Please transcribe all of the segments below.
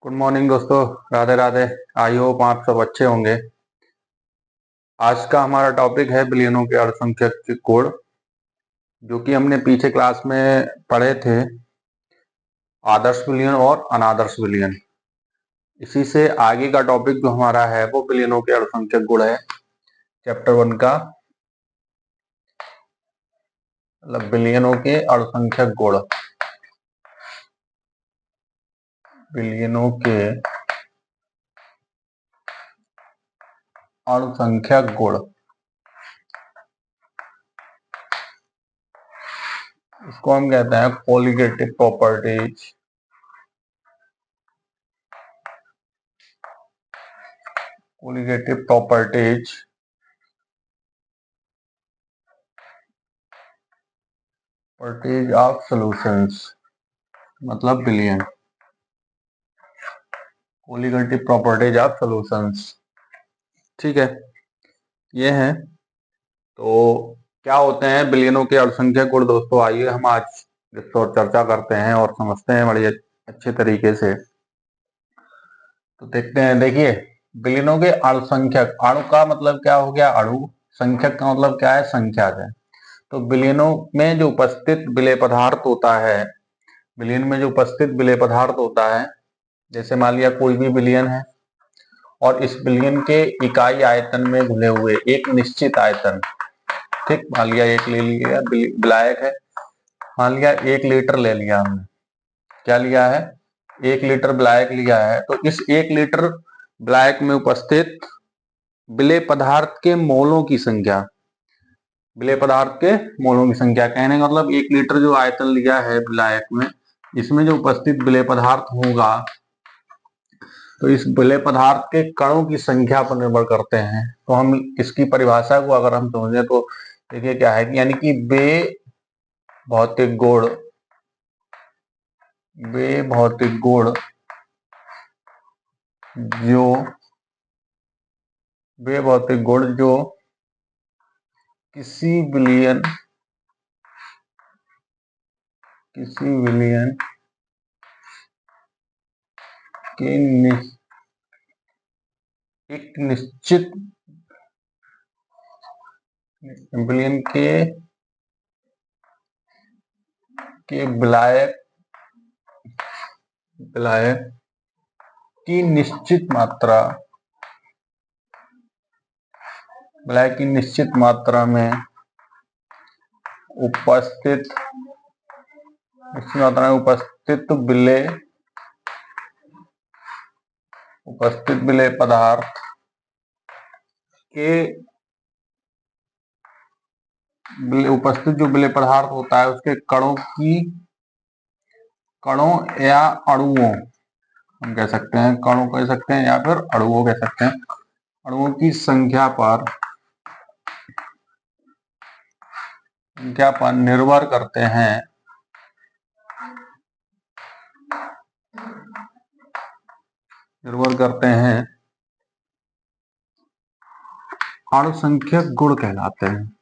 Good morning दोस्तों। Radhe Radhe. I hope आप सब अच्छे होंगे। आज का हमारा टॉपिक है बिलियनों के अल्पसंख्यक कोड, जो कि हमने पीछे क्लास में पढ़े थे, आदर्श बिलियन और अनादर्श बिलियन। इसी से आगे का टॉपिक जो हमारा है वो बिलियनों के अल्पसंख्यक गुण है, चैप्टर 1 का, मतलब बिलियनों के अल्पसंख्यक गुण। बिलियनों के अल्पसंख्यक गुण, इसको हम कहते हैं colligative properties. Colligative properties properties of solutions, मतलब बिलियन। कोलिगेटिव प्रॉपर्टीज ऑफ सॉल्यूशंस, ठीक है, ये है। तो क्या होते हैं बिलियनों के अल्पसंख्यक गुण दोस्तों? आइए हम आज इस पर चर्चा करते हैं और समझते हैं बड़े अच्छे तरीके से। तो देखते हैं। देखिए, बिलियनों के अल्पसंख्यक, अणु का मतलब क्या हो गया? अणु। संख्यक का मतलब क्या है? संख्या है। तो बिलियनों में जो उपस्थित विलेय पदार्थ होता है, बिलियन में जो उपस्थित विलेय पदार्थ होता है, जैसे मान लिया कोई भी बिलियन है और इस बिलियन के इकाई आयतन में घुले हुए एक निश्चित आयतन, ठीक, मान लिया एक ले लिया, विलायक है, मान लिया 1 लीटर ले लिया हमने। क्या लिया है? 1 लीटर विलायक लिया है। तो इस 1 लीटर विलायक में उपस्थित विलेय पदार्थ के मोलों की संख्या, विलेय पदार्थ के मोलों की संख्या, कहने का मतलब 1 लीटर जो आयतन लिया है विलायक में, इसमें जो उपस्थित विलेय पदार्थ होगा, तो इस विलेय पदार्थ के कणों की संख्या पर निर्भर करते हैं। तो हम इसकी परिभाषा को अगर हम समझें तो देखिए क्या है कि यानी कि भौतिक गुण, वे भौतिक गुण जो वे भौतिक गुण जो किसी बिलियन के एक निश्चित बिलियन के विलायक की निश्चित मात्रा, विलायक की निश्चित मात्रा में उपस्थित विलेय पदार्थ के उपस्थित जो विलेय पदार्थ होता है उसके कणों या अणुओं, हम कह सकते हैं कणों कह सकते हैं या फिर अणुओं कह सकते हैं, अणुओं की संख्या पर निर्भर करते हैं। अणुसंख्यक गुण कहलाते हैं।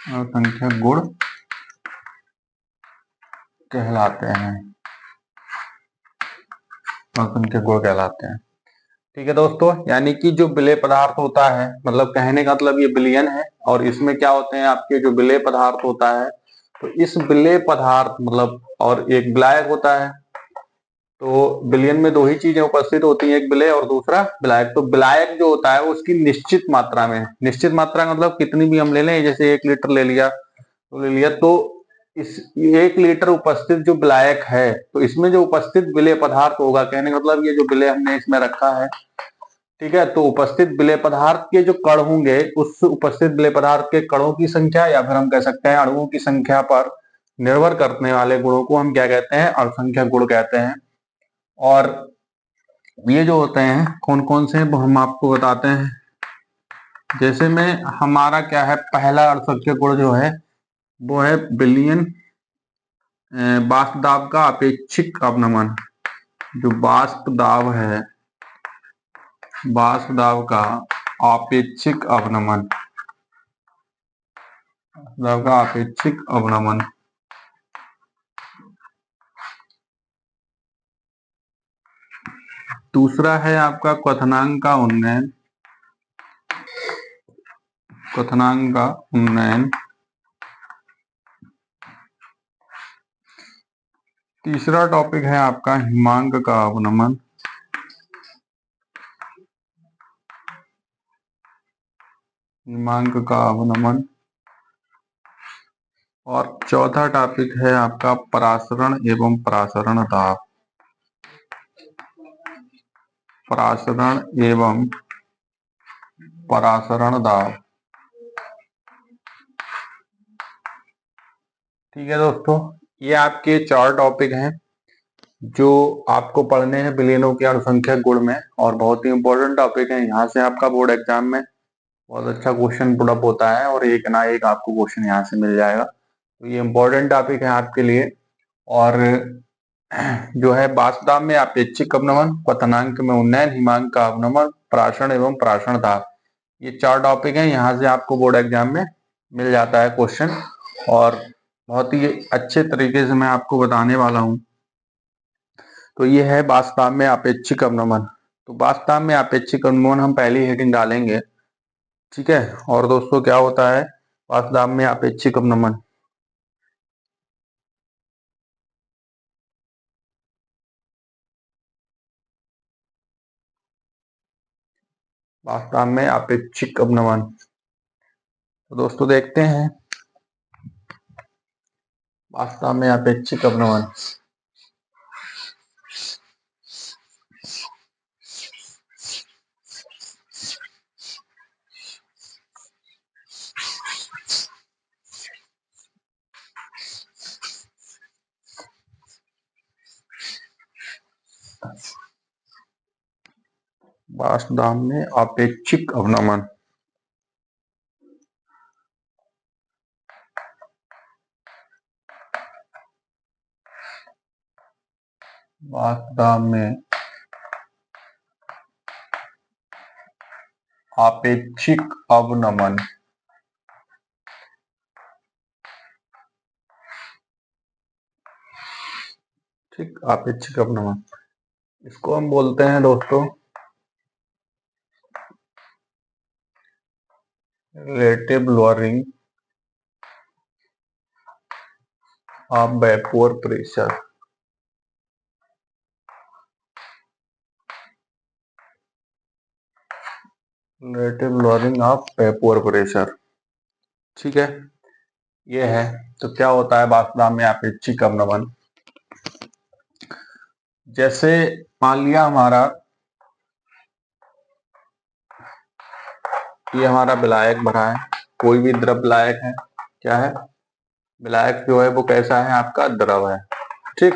अणुसंख्यक गुण कहलाते हैं। अणुसंख्यक गुण कहलाते हैं। ठीक है दोस्तों, यानी कि जो विलेय पदार्थ होता है, मतलब कहने का मतलब ये बिलियन है और इसमें क्या होते हैं आपके जो विलेय पदार्थ होता है, तो इस विलेय पदार्थ मतलब, और एक विलायक होता है। तो बिलियन में दो ही चीजें उपस्थित होती हैं, एक विलेय और दूसरा विलायक। तो विलायक जो होता है वो उसकी निश्चित मात्रा में, निश्चित मात्रा मतलब कितनी भी हम ले लें, जैसे 1 लीटर ले लिया तो इस 1 लीटर उपस्थित जो विलायक है, तो इसमें जो उपस्थित विलेय पदार्थ होगा, कहने का मतलब ये जो विलेय हमने इसमें रखा है, ठीक है, तो उपस्थित विलेय पदार्थ के जो कण होंगे, उस उपस्थित विलेय पदार्थ के कणों की संख्या या फिर हम कह सकते हैं अणुओं की संख्या पर निर्भर करने वाले गुणों को हम क्या कहते हैं? अल्पसंख्यक गुण कहते हैं। और ये जो होते हैं कौन कौन से, वो हम आपको बताते हैं। जैसे में हमारा क्या है, पहला अल्पसंख्यक गुण जो है वो है बिलियन वाष्प दाब का अपेक्षिक अवनमन। जो वाष्प दाब है, वाष्प दाब का अपेक्षिक अवनमन, दाब का अपेक्षिक अवनमन। दूसरा है आपका क्वथनांक का उन्नयन, क्वथनांक का उन्नयन। तीसरा टॉपिक है आपका हिमांक का अवनमन, हिमांक का अवनमन। और चौथा टॉपिक है आपका परासरण एवं परासरण दाब, परासरण एवं परासरण दाब। ठीक है दोस्तों, ये आपके 4 टॉपिक हैं जो आपको पढ़ने हैं बिलियनों के अणुसंख्यक गुण में, और बहुत ही इंपॉर्टेंट टॉपिक है। यहाँ से आपका बोर्ड एग्जाम में बहुत अच्छा क्वेश्चन पुट अप होता है और एक ना एक आपको क्वेश्चन यहाँ से मिल जाएगा। तो ये इंपॉर्टेंट टॉपिक है आपके लिए। और जो है वाष्पदाब में अपेक्षिक अवनमन, क्वथनांक में उन्नयन, हिमांक का अवनमन, प्राशण एवं प्राशण दाब, ये 4 टॉपिक हैं। यहाँ से आपको बोर्ड एग्जाम में मिल जाता है क्वेश्चन, और बहुत ही अच्छे तरीके से मैं आपको बताने वाला हूँ। तो ये है वाष्पदाब में अपेक्षिक अवनमन। तो वाष्पदाब में अपेक्षिक अवनमन हम पहली हेडिंग डालेंगे, ठीक है। और दोस्तों क्या होता है वाष्पदाब में अपेक्षिक अवनमन? वाष्पदाब में अपेक्षिक अवनमन, तो दोस्तों देखते हैं वाष्पदाब में अपेक्षिक अवनमन। वाष्पदाब में अपेक्षिक अवनमन, वाष्पदाब में अपेक्षिक अवनमन। ठीक, अपेक्षिक अवनमन इसको हम बोलते हैं दोस्तों relative lowering of vapour pressure. Relative lowering of vapour pressure, ठीक है, ये है। तो क्या होता है वाष्पदाब में अपेक्षिक अवनमन? जैसे मान लिया ये हमारा विलायक भरा है, कोई भी द्रव विलायक है, क्या है विलायक जो है वो कैसा है आपका द्रव है, ठीक।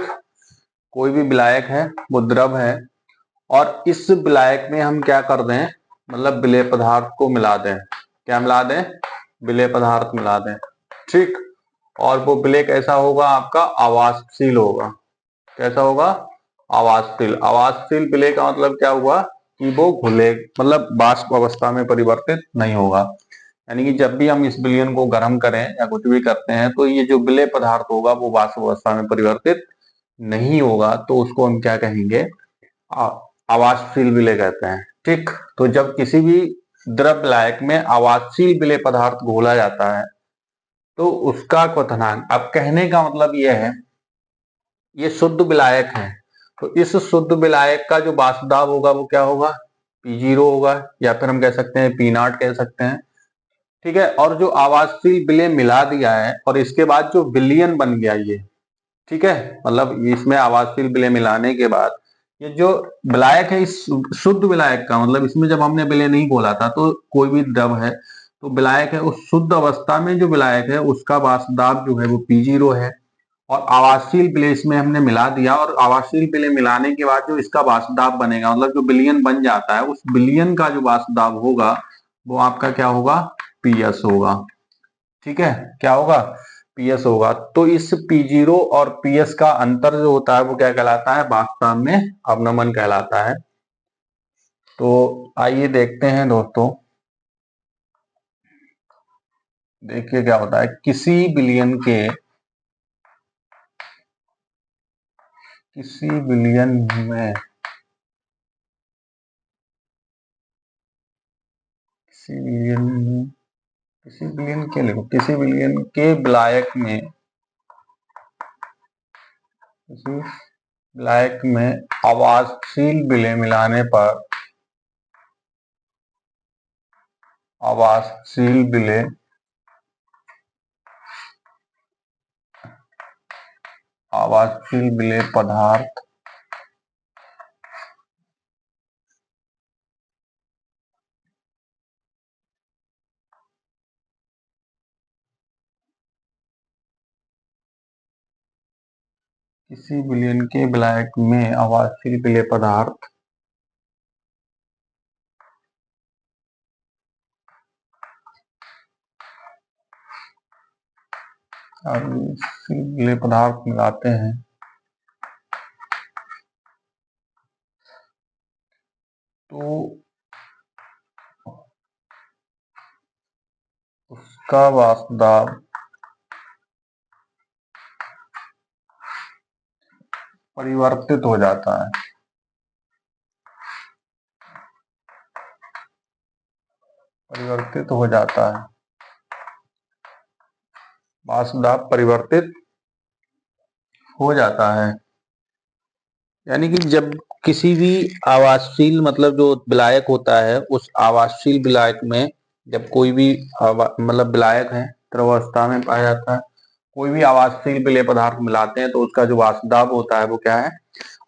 कोई भी विलायक है वो द्रव है, और इस विलायक में हम क्या कर दें, मतलब विलेय पदार्थ को मिला दें। क्या मिला दें? विलेय पदार्थ मिला दें, ठीक। और वो विलेय कैसा होगा आपका? आवासशील होगा। कैसा होगा? आवासशील। आवासशील विलेय का मतलब क्या हुआ कि वो घुले, मतलब वाष्प अवस्था में परिवर्तित नहीं होगा। यानी कि जब भी हम इस विलयन को गर्म करें या कुछ भी करते हैं तो ये जो विलेय पदार्थ होगा वो वाष्प अवस्था में परिवर्तित नहीं होगा, तो उसको हम क्या कहेंगे? आवासशील विलेय कहते हैं, ठीक। तो जब किसी भी द्रव लायक में आवासशील विलेय पदार्थ घोला जाता है तो उसका क्वथनांक, अब कहने का मतलब यह है ये शुद्ध विलायक है, तो इस शुद्ध विलायक का जो वाष्पदाब होगा वो क्या होगा? P0 होगा, या फिर हम कह सकते हैं P0 कह सकते हैं, ठीक है। और जो आवासशील विलेय मिला दिया है और इसके बाद जो विलयन बन गया ये, ठीक है, मतलब इसमें आवासशील विलेय मिलाने के बाद ये जो विलायक है, इस शुद्ध विलायक का मतलब इसमें जब हमने विलेय नहीं घोला था तो कोई भी द्रव है तो विलायक है, उस शुद्ध अवस्था में जो विलायक है उसका वाष्पदाब जो है वो P0 है। और आवासशील विलेय इसमें हमने मिला दिया, और आवासशील विलेय मिलाने के बाद जो इसका वाष्पदाब बनेगा, मतलब जो विलयन बन जाता है, उस विलयन का जो वाष्पदाब होगा वो आपका क्या होगा? PS होगा, ठीक है। क्या होगा? PS होगा। तो इस P0 और PS का अंतर जो होता है वो क्या कहलाता है? वाष्पदाब में अवनमन कहलाता है। तो आइए देखते हैं दोस्तों, देखिए क्या होता है किसी विलयन के, किसी विलयन में किसी विलयन के लिखो, किसी विलयन के विलायक में आवासशील विलय मिलाने पर आवासशील विलय पदार्थ किसी विलयन के विलायक में आवासशील विलय पदार्थ विलय पदार्थ मिलाते हैं तो उसका वाष्पदाब परिवर्तित हो जाता है। वाष्पदाब परिवर्तित हो जाता है। यानी कि जब किसी भी आवासशील मतलब जो विलायक होता है, उस आवासशील विलायक में जब कोई भी मतलब विलायक है द्रवावस्था में पाया जाता है, कोई भी आवासशील विलय पदार्थ मिलाते हैं तो उसका जो वाष्पदाब होता है वो क्या है,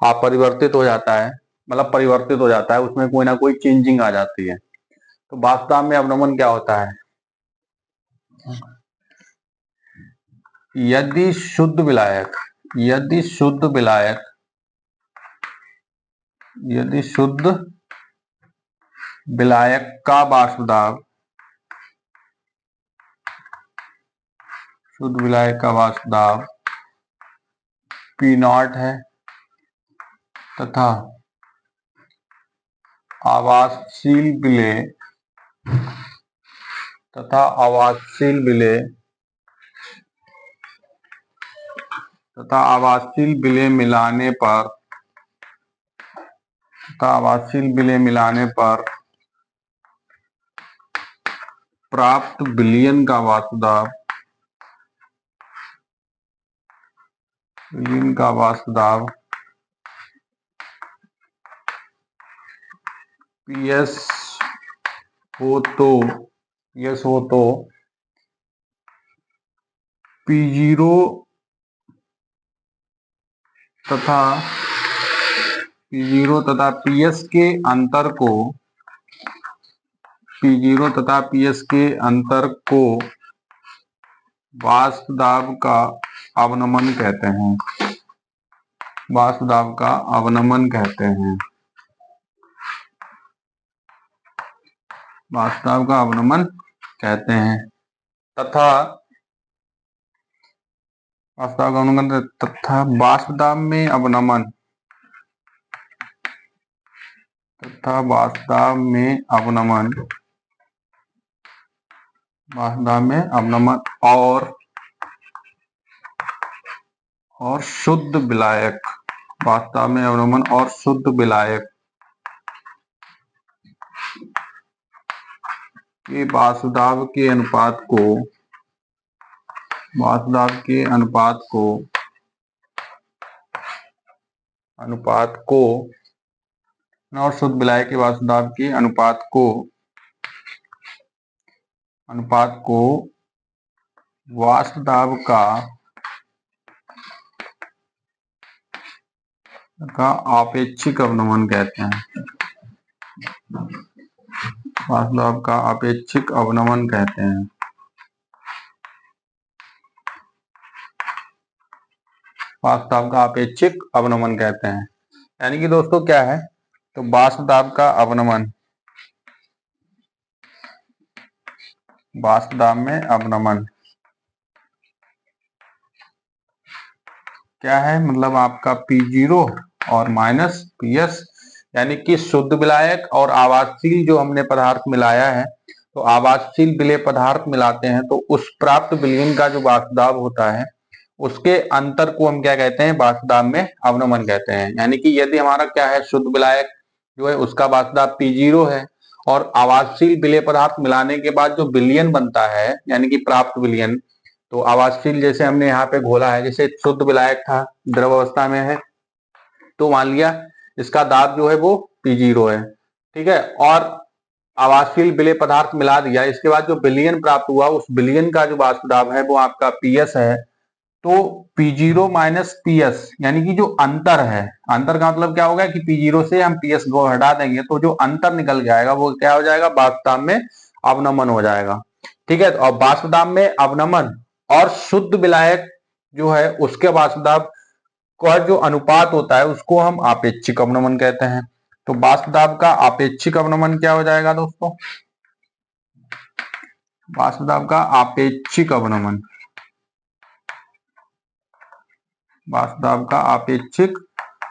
अपरिवर्तित हो जाता है। मतलब परिवर्तित हो जाता है, उसमें कोई ना कोई चेंजिंग आ जाती है। तो वाष्पदाब में अवनमन क्या होता है? यदि शुद्ध विलायक का वाष्पदाब P0 है तथा आवासशील विलय मिलाने पर प्राप्त विलयन का वाष्पदाब PS हो तो P0 तथा PS के अंतर को वाष्पदाब का अवनमन कहते हैं। तथा वाष्पदाब में अवनमन और शुद्ध विलायक के वाष्पदाब के अनुपात को और शुद्ध विलायक के वाष्पदाब के अनुपात को वाष्पदाब का आपेक्षिक अवनमन कहते हैं। वाष्पदाब का आपेक्षिक अवनमन कहते हैं। यानी कि दोस्तों क्या है, तो वाष्पदाब में अवनमन क्या है, मतलब आपका P0 और माइनस PS, यानी कि शुद्ध विलायक और आवासशील जो हमने पदार्थ मिलाया है, तो आवासशील विलय पदार्थ मिलाते हैं तो उस प्राप्त विलयन का जो वाष्पदाब होता है उसके अंतर को हम क्या कहते हैं, वाष्पदाब में अवनमन कहते हैं। यानी कि यदि हमारा क्या है, शुद्ध विलायक जो है उसका वाष्पदाब P0 है और आवासशील विलेय पदार्थ मिलाने के बाद जो विलयन बनता है यानी कि प्राप्त विलयन, तो आवासशील जैसे हमने यहाँ पे घोला है, जैसे शुद्ध विलायक था द्रव अवस्था में है, तो मान लिया इसका दाब जो है वो P0 है, ठीक है। और आवासशील विलेय पदार्थ मिला दिया, इसके बाद जो विलयन प्राप्त हुआ उस विलयन का जो वाष्प दाब है वो आपका PS है। तो P0 माइनस PS यानी कि जो अंतर है, अंतर का मतलब क्या होगा कि P0 से हम PS को हटा देंगे तो जो अंतर निकल के आएगा वो क्या हो जाएगा, वाष्प दाब में अवनमन हो जाएगा, ठीक है। और वाष्प दाब में अवनमन और शुद्ध विलायक जो है उसके वाष्प दाब का जो अनुपात होता है उसको हम आपेक्षिक अवनमन कहते हैं। तो वाष्प दाब का आपेक्षिक अवनमन क्या हो जाएगा दोस्तों, वाष्प दाब का आपेक्षिक अवनमन, वाष्प दाब का आपेक्षिक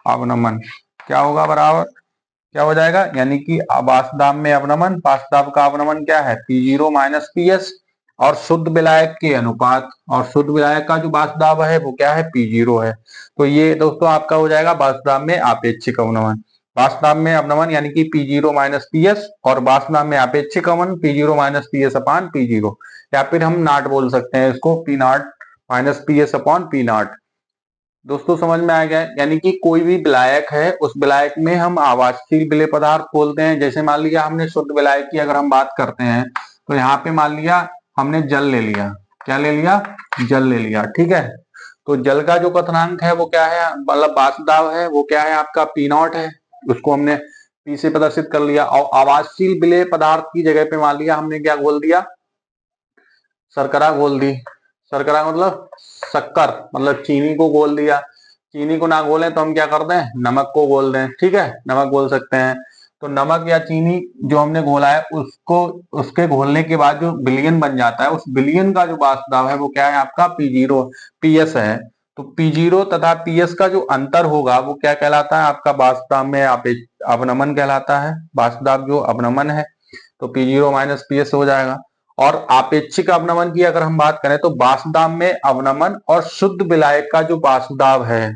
अवनमन क्या होगा, बराबर क्या हो जाएगा, यानी कि वाष्प दाब में अवनमन, वाष्प दाब का अवनमन क्या है P0 माइनस PS और शुद्ध विलायक के अनुपात, और शुद्ध विलायक का जो वाष्प दाब है वो क्या है P0 है। तो ये दोस्तों आपका हो जाएगा वाष्प दाब में आपेक्षिक अवनमन। वाष्प दाब में अवनमन यानी कि P0 माइनस PS और वाष्प दाब में आपेक्षिक अवनमन P0 माइनस PS अपान P0, या फिर हम नाट बोल सकते हैं इसको P0 minus PS upon P0। दोस्तों समझ में आ गया, यानी कि कोई भी विलायक है उस विलायक में हम आवासशील विलेय पदार्थ बोलते हैं। जैसे मान लिया हमने शुद्ध विलायक की अगर हम बात करते हैं तो यहाँ पे मान लिया हमने जल ले लिया, क्या ले लिया, जल ले लिया, ठीक है। तो जल का जो क्वथनांक है वो क्या है, मतलब वाष्प दाब है वो क्या है आपका P0 है, उसको हमने P से प्रदर्शित कर लिया। और आवासशील विलेय पदार्थ की जगह पे मान लिया हमने क्या घोल दिया, शर्करा घोल दी, शर्करा मतलब शक्कर, मतलब चीनी को घोल दिया। चीनी को ना घोलें तो हम क्या कर दें, नमक को घोल दें, ठीक है, नमक घोल सकते हैं। तो नमक या चीनी जो हमने घोला है उसको, उसके घोलने के बाद जो विलयन बन जाता है उस विलयन का जो वाष्प दाब है वो क्या है आपका P0 PS है। तो P0 तथा PS का जो अंतर होगा वो क्या कहलाता है आपका वाष्प दाब में अवनमन कहलाता है, वाष्प दाब जो अवनमन है, तो P0 माइनस PS हो जाएगा। और आपेक्षिक अवनमन की अगर हम बात करें तो वाष्प दाब में अवनमन और शुद्ध विलायक का जो वाष्प दाब है,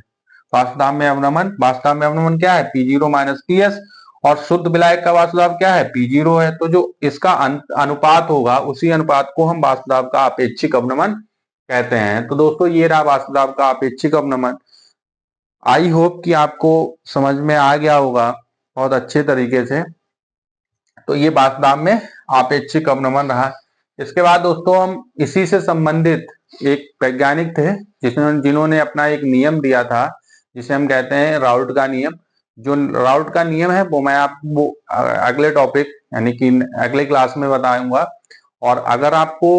वाष्प दाब में अवनमन, वाष्प दाब में अवनमन क्या है P0 माइनस PS और शुद्ध विलायक का वाष्प दाब क्या है P0 है। तो जो इसका अनुपात होगा उसी अनुपात को हम वाष्प दाब का आपेक्षिक अवनमन कहते हैं। तो दोस्तों ये रहा वाष्प दाब का आपेक्षिक अवनमन। आई होप कि आपको समझ में आ गया होगा बहुत अच्छे तरीके से। तो ये वाष्प दाब में आपेक्षिक अवनमन रहा। इसके बाद दोस्तों हम इसी से संबंधित एक वैज्ञानिक थे जिन्होंने अपना एक नियम दिया था जिसे हम कहते हैं राउल्ट का नियम। जो राउल्ट का नियम है वो मैं आपको अगले टॉपिक यानी कि अगले क्लास में बताऊंगा। और अगर आपको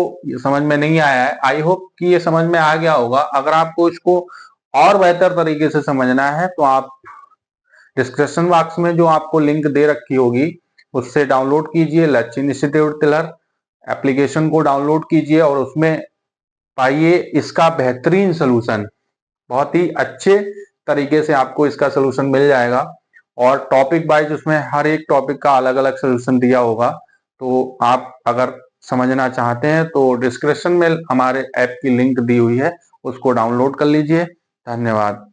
समझ में नहीं आया है, आई होप कि ये समझ में आ गया होगा। अगर आपको इसको और बेहतर तरीके से समझना है तो आप डिस्क्रिप्शन बॉक्स में जो आपको लिंक दे रखी होगी उससे डाउनलोड कीजिए, लक्ष्य इंस्टीट्यूट तिलहर एप्लीकेशन को डाउनलोड कीजिए और उसमें पाइए इसका बेहतरीन सोल्यूशन। बहुत ही अच्छे तरीके से आपको इसका सोल्यूशन मिल जाएगा और टॉपिक वाइज उसमें हर एक टॉपिक का अलग अलग सोल्यूशन दिया होगा। तो आप अगर समझना चाहते हैं तो डिस्क्रिप्शन में हमारे ऐप की लिंक दी हुई है, उसको डाउनलोड कर लीजिए। धन्यवाद।